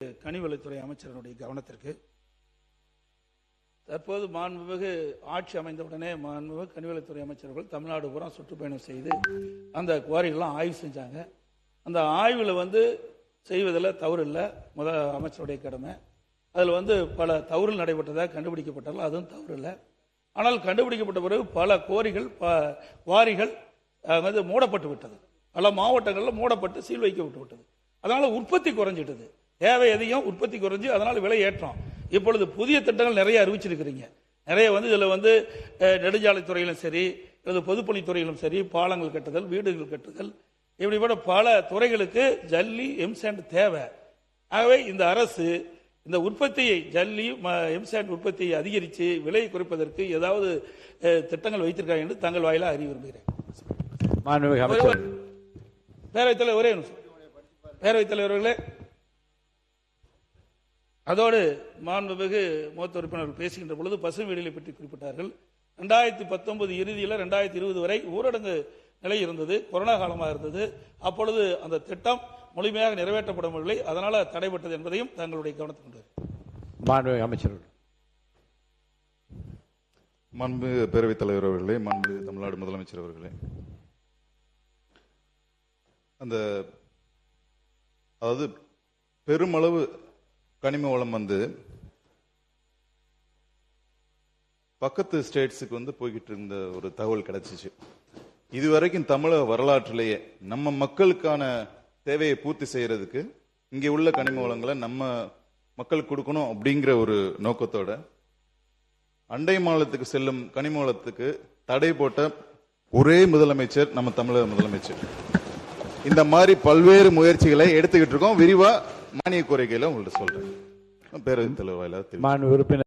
கனிவளத்துறை அமைச்சருடைய கவனத்திற்கு தற்போது மாண்புமிகு ஆட்சி அமைந்தவுடனே மாண்புமிகு கனிவளத்துறை அமைச்சர்கள் தமிழ்நாடு பூரா சுற்றுப்பயணம் செய்து அந்த குவாரிகள்லாம் ஆய்வு செஞ்சாங்க. அந்த ஆய்வில் செய்வதில் தவறு இல்லை, அமைச்சருடைய கடமை. அதில் பல தவறுகள் நடைபெற்றதாக கண்டுபிடிக்கப்பட்டாலும் அதுவும் தவறு இல்லை. ஆனால் கண்டுபிடிக்கப்பட்ட பிறகு பல குவாரிகள் மூடப்பட்டு விட்டது. பல மாவட்டங்களில் மூடப்பட்டு சீல் வைக்கப்பட்டு விட்டது. அதனால உற்பத்தி குறைஞ்சிட்டது, தேவை அதிகம், உற்பத்தி குறைஞ்சி, அதனால விலை ஏற்றம். இப்பொழுது புதிய திட்டங்கள் நிறைய அறிவிச்சிருக்கிறீங்க. நிறைய இதில் நெடுஞ்சாலைத்துறையிலும் சரி, அல்லது பொதுப்பணித்துறையிலும் சரி, பாலங்கள் கட்டுதல், வீடுகள் கட்டுதல், இப்படிப்பட்ட பல துறைகளுக்கு ஜல்லி எம்சாண்ட் தேவை. ஆகவே இந்த அரசு இந்த உற்பத்தியை, ஜல்லி எம்சாண்ட் உற்பத்தியை அதிகரித்து விலையை குறைப்பதற்கு ஏதாவது திட்டங்கள் வைத்திருக்காங்க என்று தங்கள் வாயிலாக அறிய விரும்புகிறேன். பேரவைத் தலைவர், ஒரே நிமிஷம். பேரவைத் தலைவர்களே, அதோடு மாண்புமிகு மூத்த உறுப்பினர்கள் பேசுகின்ற பொழுது பசுமை வீடுகளை பற்றி குறிப்பிட்டார்கள். 2019 இறுதியில் 2020 வரை ஊரடங்கு நிலை இருந்தது, கொரோனா காலமாக இருந்தது. அப்பொழுது அந்த திட்டம் முழுமையாக நிறைவேற்றப்படவில்லை, அதனால தடைபட்டது என்பதையும் தங்களுடைய கவனத்துக்கு கொண்டு மாண்புமிகு அமைச்சர்கள். மாண்புமிகு பேரவைத் தலைவர் அவர்களே, மாண்புமிகு தமிழ்நாடு முதலமைச்சர் அவர்களே, அதாவது பெருமளவு கனிம வளம் பக்கத்து ஸ்டேட்ஸுக்கு போய்கிட்டு இருந்த ஒரு தகவல் கிடைச்சிச்சு. இதுவரைக்கும் தமிழக வரலாற்றிலேயே நம்ம மக்களுக்கான தேவையை பூர்த்தி செய்யறதுக்கு இங்கே உள்ள கனிம வளங்களை நம்ம மக்களுக்கு கொடுக்கணும் அப்படிங்கிற ஒரு நோக்கத்தோட அண்டை மாநிலத்துக்கு செல்லும் கனிம வளத்துக்கு தடை போட்ட ஒரே முதலமைச்சர் நம்ம தமிழக முதலமைச்சர். இந்த மாதிரி பல்வேறு முயற்சிகளை எடுத்துக்கிட்டு இருக்கோம். விரிவா மானிய கோரிக்கையில உங்கள்ட்ட சொல்றேன். பேரவைத் தலைவர்